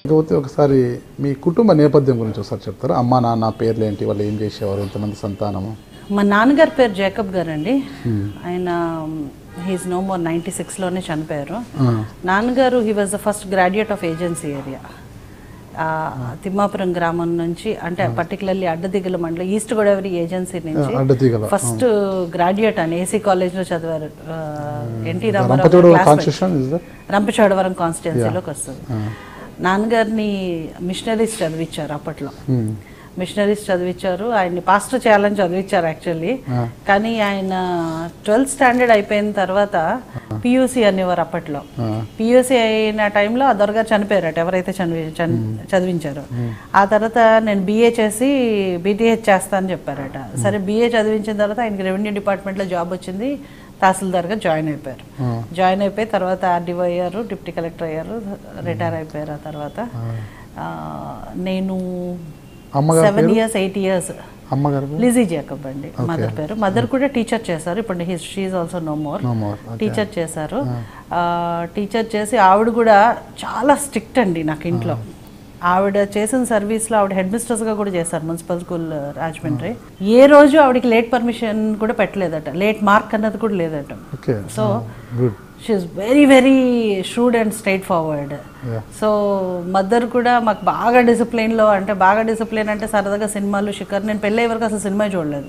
ఇకపోతే ఒకసారి మీ కుటుంబ నేపథ్యం గురించి ఒకసారి చెప్తారా? అమ్మ నాన్న పేర్లు ఏంటి, వాళ్ళు ఏం చేసేవారు, ఎంతమంది సంతానము? మా నాన్నగారి పేరు జేకబ్ గారు అండి. ఆయన హీస్ నో మోర్ 96లోనే చనిపోయారు. నాన్నగారు he was the first graduate of agency area, Thimmapuram గ్రామం నుంచి, అంటే పర్టికులర్లీ అడ్డదిగల మండలం ఈస్ట్ గోదావరి ఏజెన్సీ నుంచి ఫస్ట్ గ్రాడ్యుయేట్ అని ఏసీ కాలేజ్లో చదివారు. ఎన్టీ రామారావు రంపచోడవరం కాన్స్టిట్యున్సీలోకి వస్తుంది. నాన్నగారిని మిషనరీస్ చదివించారు అప్పట్లో. మిషనరీస్ చదివించారు, ఆయన్ని పాస్టర్ చేయాలని చదివించారు యాక్చువల్లీ. కానీ ఆయన 12th స్టాండర్డ్ అయిపోయిన తర్వాత పియూసీ అనేవారు అప్పట్లో. పియూసీ అయిన టైంలో ఆ దొరగారు చనిపోయారట ఎవరైతే చదివించారో. ఆ తర్వాత నేను BA చేసి BTH చేస్తా అని చెప్పారట. సరే BA చదివించిన తర్వాత ఆయనకి రెవెన్యూ డిపార్ట్మెంట్లో జాబ్ వచ్చింది, తహసీల్దార్గా జాయిన్ అయిపోయారు. జాయిన్ అయిపోయి తర్వాత RDO అయ్యారు, డిప్యూటీ కలెక్టర్ అయ్యారు, రిటైర్ అయిపోయారు. ఆ తర్వాత నేను 7 years 8 years లిజీ జేకబ్ అండి మదర్ పేరు. మదర్ కూడా టీచర్ చేశారు. ఇప్పుడు she also no more. Teacher చేశారు. టీచర్ చేసి ఆవిడ కూడా చాలా స్ట్రిక్ట్ అండి నాకు ఇంట్లో. ఆవిడ చేసిన సర్వీస్లో ఆవిడ హెడ్ మిస్ట్రెస్గా కూడా చేశారు మున్సిపల్ స్కూల్ రాజమండ్రి. ఏ రోజు ఆవిడకి లేట్ పర్మిషన్ కూడా పెట్టలేదట, లేట్ మార్క్ అన్నది కూడా లేదట. So she's very very shrewd and straightforward. So mother కూడా మాకు బాగా డిసిప్లిన్లో, అంటే బాగా డిసిప్లిన్ అంటే సరదాగా సినిమాలు షికర్. నేను పెళ్ళయ్యే వరకు అసలు సినిమా చూడలేదు.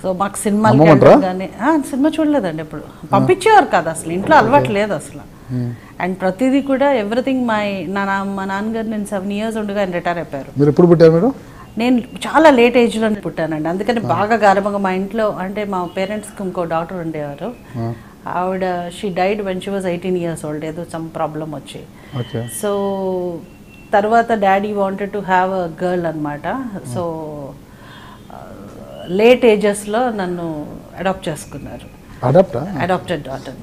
సో మాకు సినిమాలు కానీ సినిమా చూడలేదండి ఎప్పుడు. పంపించేవారు కాదు అసలు, ఇంట్లో అలవాటు లేదు అసలు. అండ్ ప్రతిదీ కూడా ఎవ్రీథింగ్ మా నాన్నగారు నేను 7 years ఉండగా ఆయన రిటైర్ అయిపోయారు. మీరు ఎప్పుడు పుట్టారు? మీరు? నేను చాలా లేట్ ఏజ్లో పుట్టానండి. అందుకని బాగా గారభంగా మా ఇంట్లో, అంటే మా పేరెంట్స్కి ఇంకో డాక్టర్ ఉండేవారు. ఆవిడ she died when she was 18 years old, ఏదో సమ్ ప్రాబ్లం వచ్చి. సో తర్వాత daddy wanted to have a girl అనమాట. సో లేట్ ఏజెస్లో నన్ను అడాప్ట్ చేసుకున్నారు. Adapted daughter.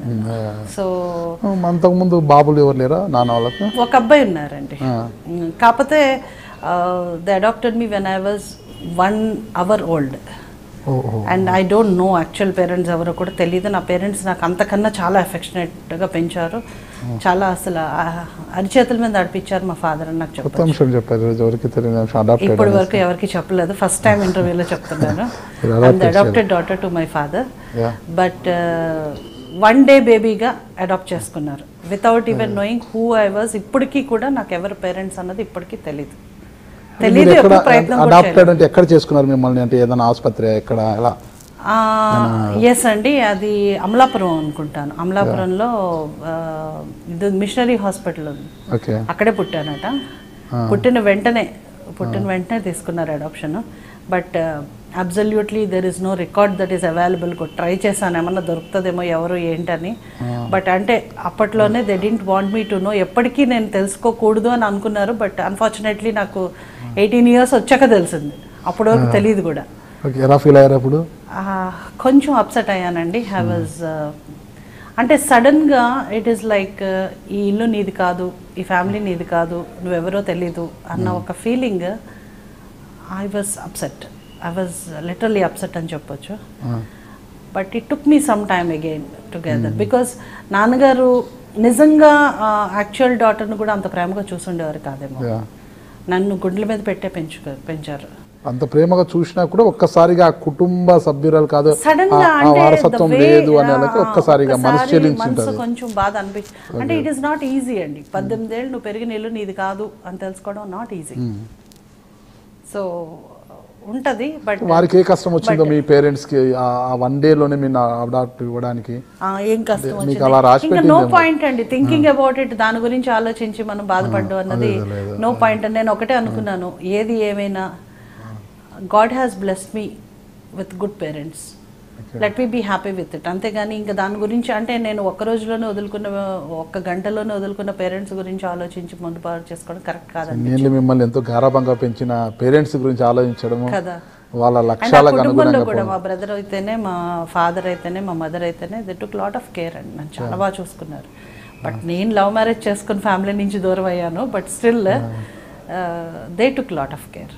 సో అంతకుముందు బాబులు ఎవరు లేరా నాన్న వాళ్ళకి? ఒక అబ్బాయి ఉన్నారండి. కాకపోతే they adopted me when I was 1 hour old. And I don't know actual parents ఎవరో కూడా తెలియదు. నా పేరెంట్స్ నాకు అంతకన్నా చాలా అఫెక్షనేట్గా పెంచారు. చాలా అసలు అరిచేతుల మీద నడిపించారు మా ఫాదర్ అని నాకు చెప్పారు. ఇప్పటి వరకు ఎవరికి చెప్పలేదు, ఫస్ట్ టైం ఇంటర్వ్యూలో చెప్తున్నాను. I'm the adopted daughter to my father. But 1 day బేబీగా అడాప్ట్ చేసుకున్నారు without even knowing who I was. ఇప్పటికీ కూడా నాకు ఎవరు పేరెంట్స్ అన్నది ఇప్పటికీ తెలీదు. ఎక్కడ చేసుకున్నారు మిమ్మల్ని? అంటే ఏదైనా ఆసుపత్రి ఎక్కడ, ఎలా? ఎస్ అండి, అది అమలాపురం అనుకుంటాను. అమలాపురంలో ఇది మిషనరీ హాస్పిటల్ ఉంది, అక్కడే పుట్టానట. పుట్టిన వెంటనే తీసుకున్నారు adoption. But absolutely there is no record that is available. Try చేశాను ఏమన్నా దొరుకుతుందేమో ఎవరు ఏంటని. బట్ అంటే అప్పట్లోనే they didn't want me to know, ఎప్పటికీ నేను తెలుసుకోకూడదు అని అనుకున్నారు. బట్ అన్ఫార్చునేట్లీ నాకు 18 years వచ్చాక తెలిసింది, అప్పటి వరకు తెలియదు కూడా. కొంచెం అప్సెట్ అయ్యానండి. ఐ వాజ్ అంటే సడన్గా ఇట్ ఈస్ లైక్ ఈ ఇల్లు నీది కాదు, ఈ ఫ్యామిలీ నీది కాదు, నువ్వెవరో తెలీదు అన్న ఒక feeling. I was upset. I was literally upset అని చెప్పొచ్చు. But it took me some time again together because నాన్నగారు నిజంగా యాక్చువల్ డాటర్ను కూడా అంత ప్రేమగా చూసుండేవారు కాదేమో. నన్ను గుండెల మీద పెట్టే పెంచారు. అంత ప్రేమగా చూసినా కూడా ఒక్కసారిగా కుటుంబ సభ్యురాలు కాదు, సడన్ గా వారసత్వం లేదు అనే ఒక్కసారిగా మనసు కొంచెం బాధ అనిపించింది. అంటే ఇట్ ఈస్ నాట్ ఈజీ అండి. 18 ఏళ్ళు నువ్వు పెరిగిన ఇల్లు నీది కాదు అని తెలుసుకోవడం నాట్ ఈజీ. సో ఉంటది. బట్ వారికి ఏ కష్టం వచ్చిందో మీ పేరెంట్స్ కి ఆ 1 day లోనే మీరు అడాప్ట్ ఇవ్వడానికి? ఏం కష్టం వచ్చింది? నో పాయింట్ అండి థింకింగ్ అబౌట్ ఇట్. దాని గురించి ఆలోచించి మనం బాధపడ్డం అన్నది నో పాయింట్. నేను ఒకటే అనుకున్నాను, ఏది ఏమైనా God has blessed me with good parents, let me be happy with it. అంతేగాని ఇంకా దాని గురించి అంటే నేను ఒక్క రోజులోనే వదులుకున్న, 1 గంటలోనే వదులుకున్న పేరెంట్స్ గురించి ఆలోచించి ముందు పాటు చేసుకోవడం కరెక్ట్ కాదండి. నేను మిమ్మల్ని ఎంతో గారాబంగా పెంచిన పేరెంట్స్ గురించి ఆలోచించడం కదా వాళ్ళ అండ్ ఆ లక్ష్యాలకు కుటుంబంలో అనుగుణంగా కూడా మా బ్రదర్ అయితేనే, మా ఫాదర్ అయితేనే, మా మదర్ అయితేనే they took lot of care అండి. నన్ను చాలా బాగా చూసుకున్నారు. బట్ నేను లవ్ మ్యారేజ్ చేసుకుని ఫ్యామిలీ నుంచి దూరం అయ్యాను, but still they took lot of care.